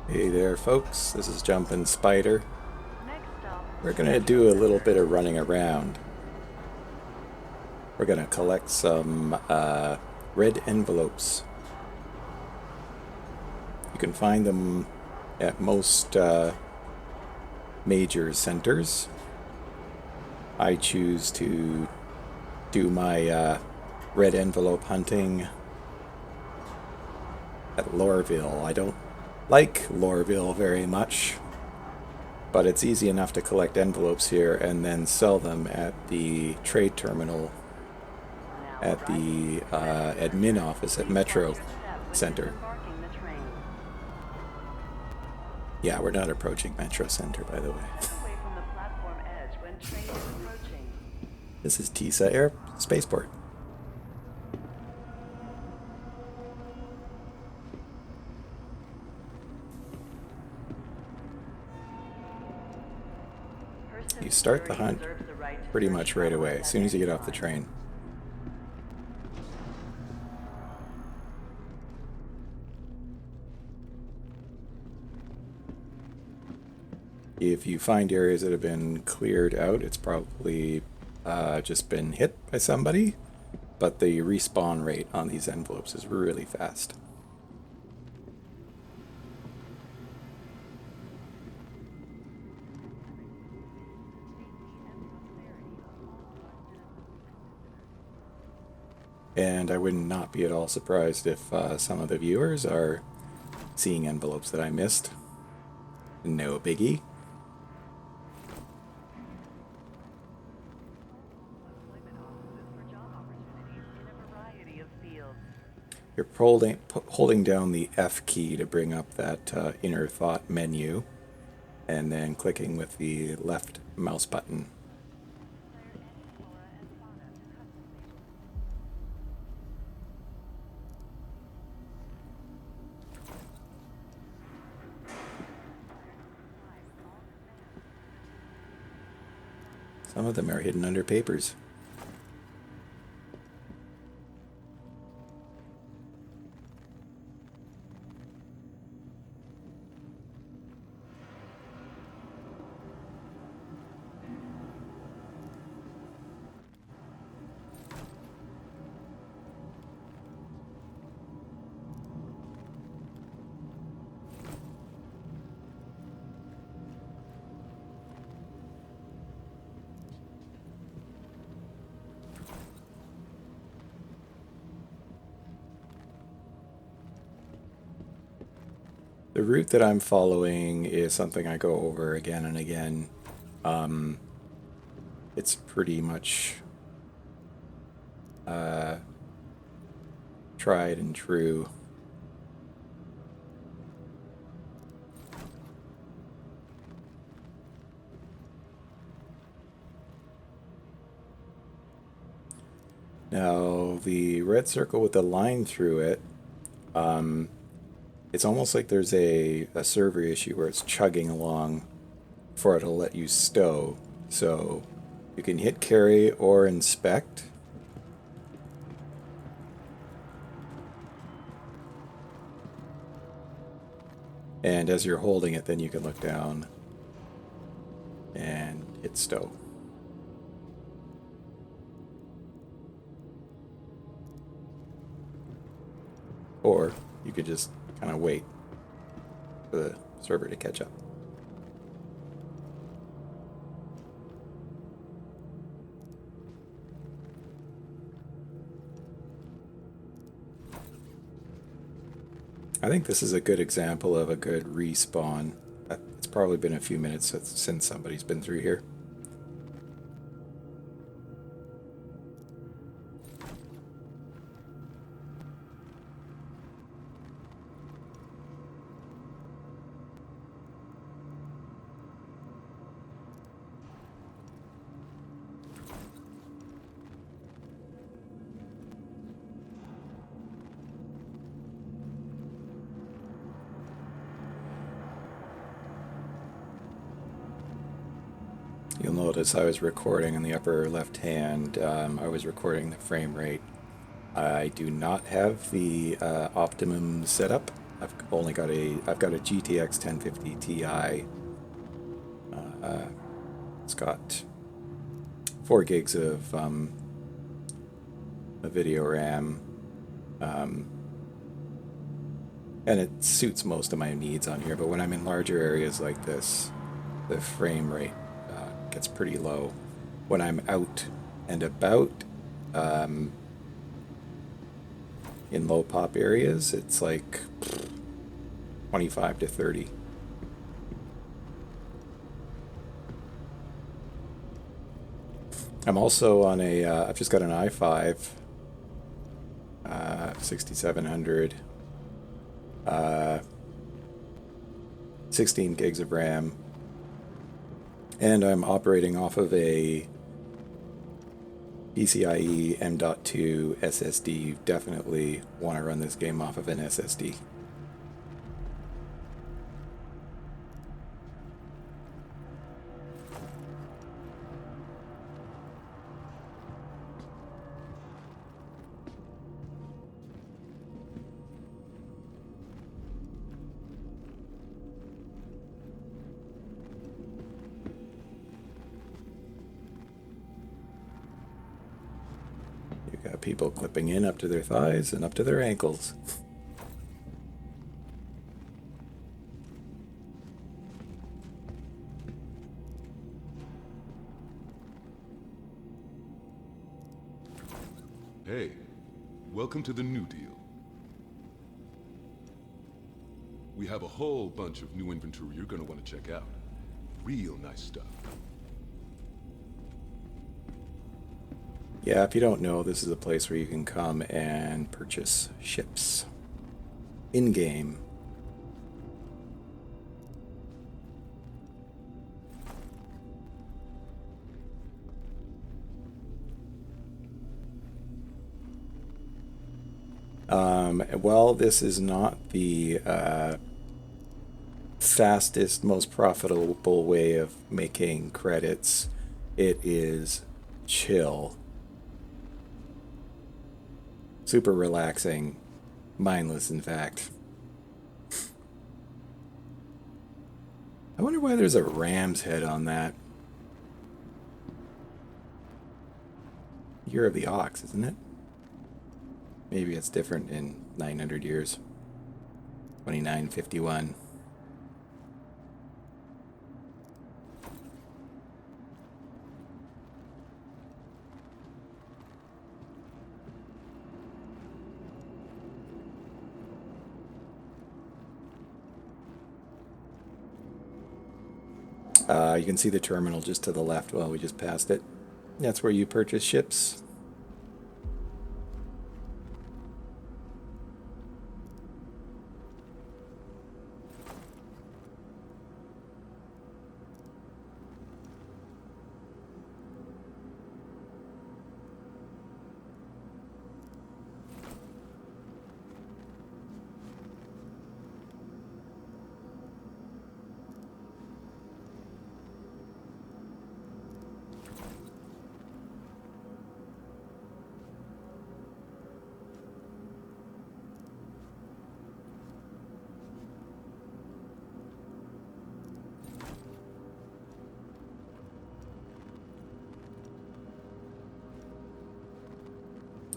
Hey there, folks. This is Jumpin' Spider. We're going to do a little bit of running around. We're going to collect some red envelopes. You can find them at most major centers. I choose to do my red envelope hunting at Lorville. I don't like Lorville very much, but it's easy enough to collect envelopes here and then sell them at the trade terminal at the admin office at Metro Center. Yeah, we're not approaching Metro Center, by the way. This is Teasa Spaceport. You start the hunt pretty much right away, as soon as you get off the train. If you find areas that have been cleared out, it's probably just been hit by somebody, but the respawn rate on these envelopes is really fast. And I would not be at all surprised if some of the viewers are seeing envelopes that I missed. No biggie. You're holding down the F key to bring up that inner thought menu, and then clicking with the left mouse button. Some of them are hidden under papers. The route that I'm following is something I go over again and again. It's pretty much tried and true. Now, the red circle with the line through it, it's almost like there's a server issue where it's chugging along before it'll let you stow. So you can hit carry or inspect. And as you're holding it, then you can look down and hit stow. Or you could just kind of wait for the server to catch up. I think this is a good example of a good respawn. It's probably been a few minutes since somebody's been through here. You'll notice I was recording in the upper left hand, I was recording the frame rate. I do not have the optimum setup. I've got a GTX 1050 Ti. It's got 4 gigs of a video RAM, and it suits most of my needs on here. But when I'm in larger areas like this, the frame rate gets pretty low. When I'm out and about in low pop areas, it's like 25 to 30. I'm also on a, I've just got an i5 6700, 16 gigs of RAM, and I'm operating off of a PCIe M.2 SSD. You definitely want to run this game off of an SSD. Got people clipping in up to their thighs and up to their ankles. Hey, welcome to the New Deal. We have a whole bunch of new inventory you're gonna want to check out. Real nice stuff. Yeah, if you don't know, this is a place where you can come and purchase ships in-game. Well, this is not the fastest, most profitable way of making credits. It is chill. Super relaxing. Mindless, in fact. I wonder why there's a ram's head on that. Year of the Ox, isn't it? Maybe it's different in 900 years. 2951. You can see the terminal just to the left. Well, we just passed it. That's where you purchase ships.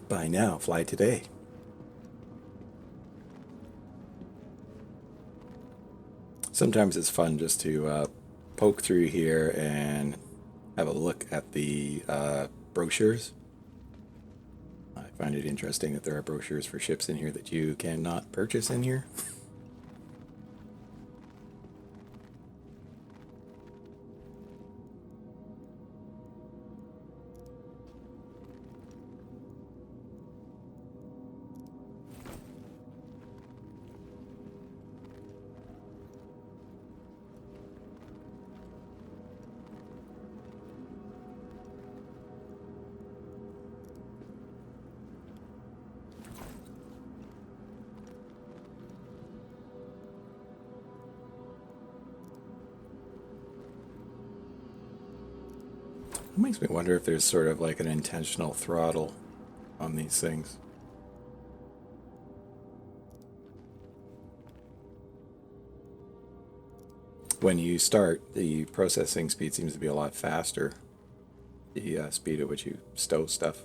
Buy now, fly today. Sometimes it's fun just to poke through here and have a look at the brochures. I find it interesting that there are brochures for ships in here that you cannot purchase in here. It makes me wonder if there's sort of like an intentional throttle on these things. when you start, the processing speed seems to be a lot faster. The speed at which you stow stuff.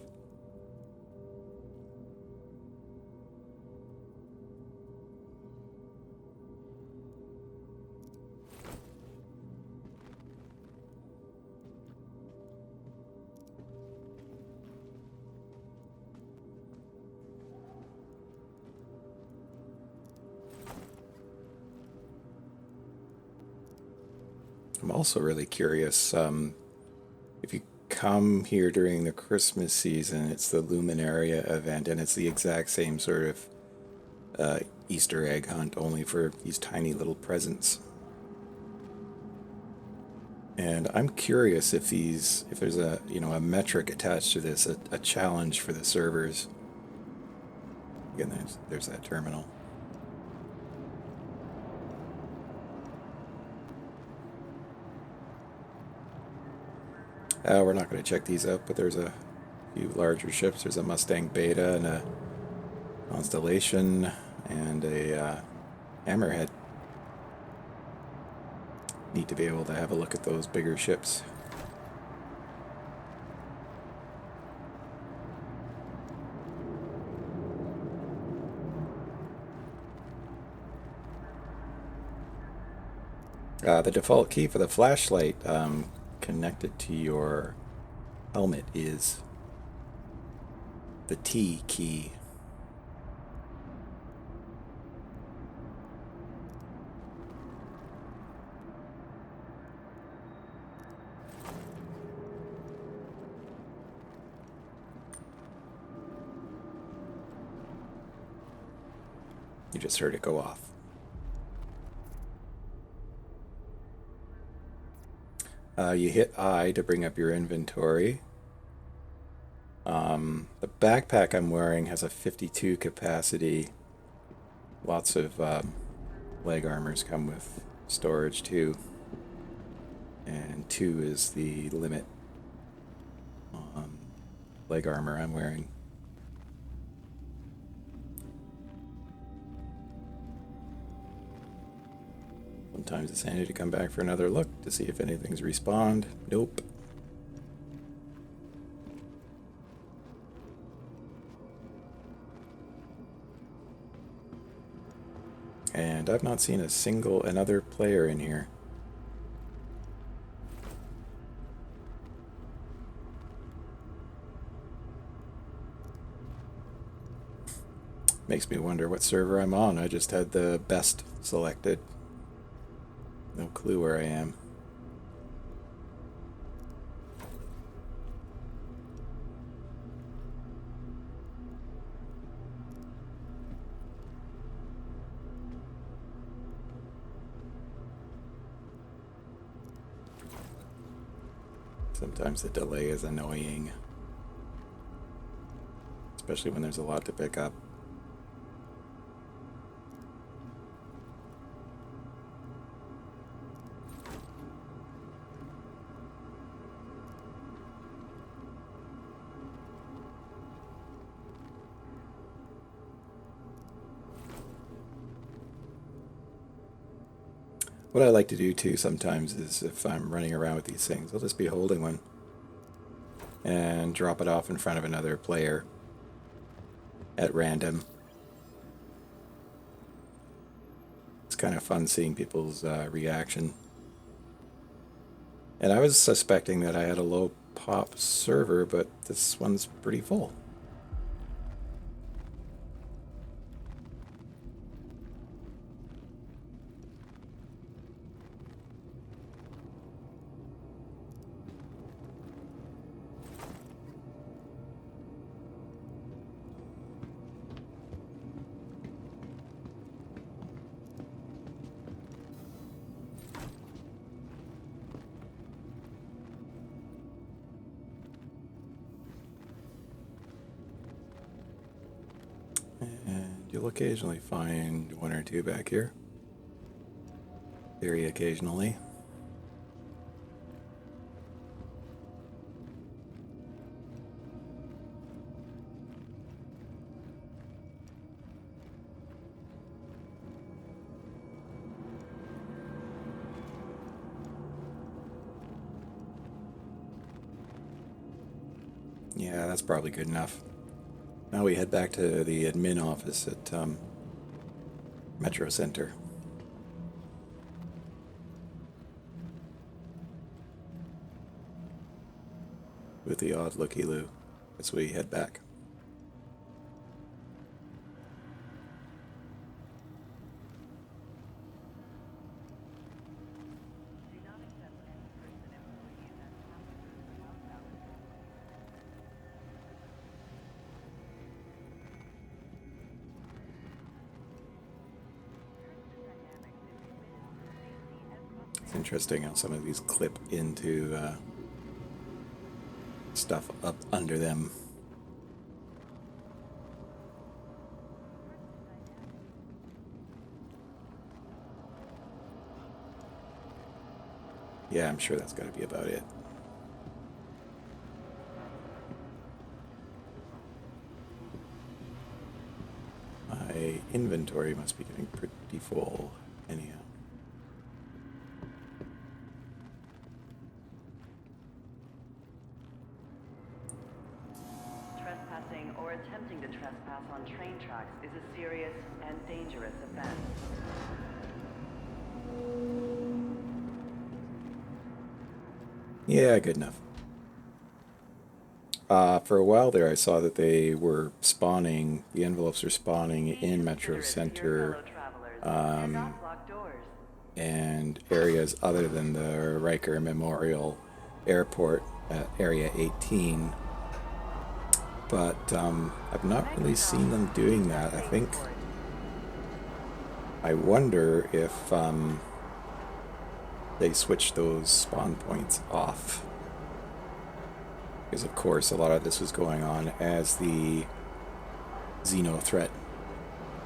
I'm also really curious, if you come here during the Christmas season, it's the Luminaria event, and it's the exact same sort of Easter egg hunt, only for these tiny little presents. And I'm curious if there's a metric attached to this, a challenge for the servers. Again, there's that terminal. We're not going to check these out, but there's a few larger ships. There's a Mustang Beta and a Constellation and a Hammerhead. Need to be able to have a look at those bigger ships. The default key for the flashlight connected to your helmet is the T key. You just heard it go off. You hit I to bring up your inventory. The backpack I'm wearing has a 52 capacity. Lots of leg armors come with storage too. And 2 is the limit on leg armor I'm wearing. Sometimes it's handy to come back for another look to see if anything's respawned. Nope. And I've not seen another player in here. Makes me wonder what server I'm on. I just had the best selected. No clue where I am. Sometimes the delay is annoying, especially when there's a lot to pick up. What I like to do too sometimes is, if I'm running around with these things, I'll just be holding one and drop it off in front of another player at random. It's kind of fun seeing people's reaction. And I was suspecting that I had a low pop server, but this one's pretty full. And you'll occasionally find one or two back here. Very occasionally. Yeah, that's probably good enough. Now we head back to the admin office at Metro Center. With the odd looky-loo as we head back. It's interesting how some of these clip into stuff up under them. Yeah, I'm sure that's got to be about it. My inventory must be getting pretty full anyhow. Trespassing or attempting to trespass on train tracks is a serious and dangerous offense. Yeah, good enough. For a while there, I saw that they were spawning, the envelopes were spawning in Metro Center and areas other than the Riker Memorial Airport at Area 18. But I've not really seen them doing that. I wonder if they switched those spawn points off. Because of course a lot of this was going on as the Xeno threat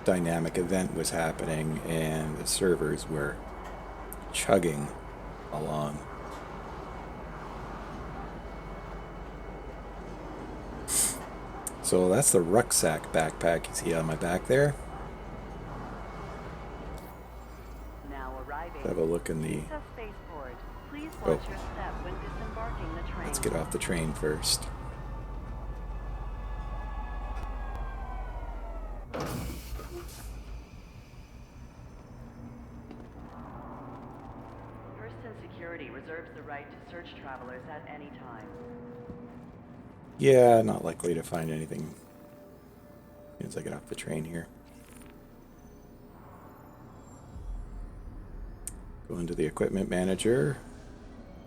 dynamic event was happening and the servers were chugging along. So that's the Rucksack backpack you see on my back there. Now arriving. Have a look in the... Teasa Spaceport. Please watch your step when disembarking the train. Let's get off the train first. Person security reserves the right to search travelers at any time. Yeah, not likely to find anything as soon as I get off the train here. Go into the equipment manager.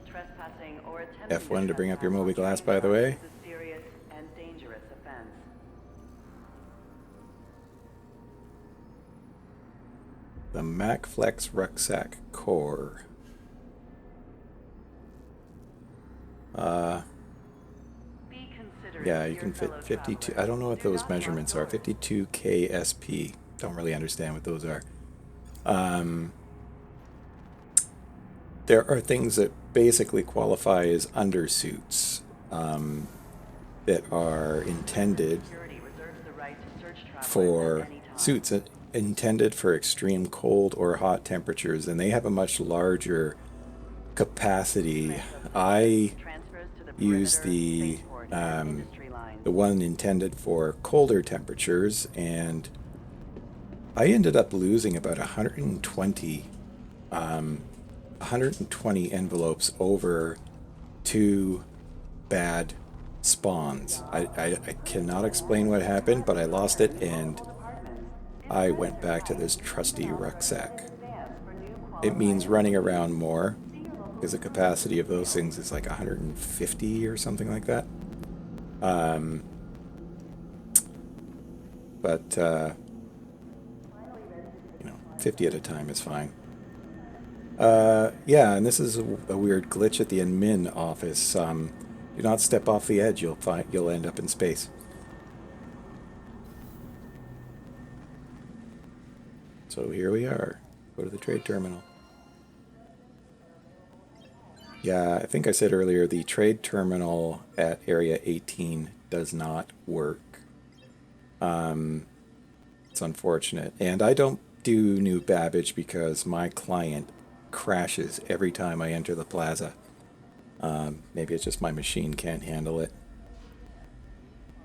Trespassing or attempting F1 to bring up your Moby glass, by the train way. tracks is a serious and dangerous offense. The MacFlex Rucksack Core. Be considerate Yeah, of you your can fit fellow 52. travelers. I don't know what Do those not measurements are. lock doors. 52 KSP. Don't really understand what those are. There are things that basically qualify as undersuits that are intended Security reserves the right to search travelers for at any time. suits intended for extreme cold or hot temperatures, and they have a much larger capacity. I Transfers to the use perimeter, the spaceport, and industry lines. the one intended for colder temperatures, and I ended up losing about 120 envelopes over two bad spawns. I cannot explain what happened, but I lost it and I went back to this trusty rucksack. It means running around more because the capacity of those things is like 150 or something like that. But 50 at a time is fine. Yeah, and this is a weird glitch at the admin office. Do not step off the edge; you'll end up in space. So here we are. Go to the trade terminal. Yeah, I think I said earlier the trade terminal at Area 18 does not work. It's unfortunate, and I don't do New Babbage because my client crashes every time I enter the plaza. Maybe it's just my machine can't handle it.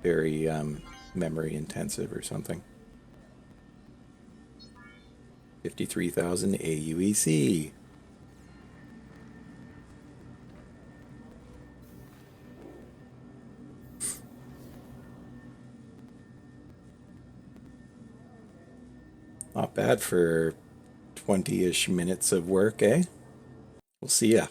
very memory intensive or something. 53,000 aUEC. Not bad for 20-ish minutes of work, eh? We'll see ya.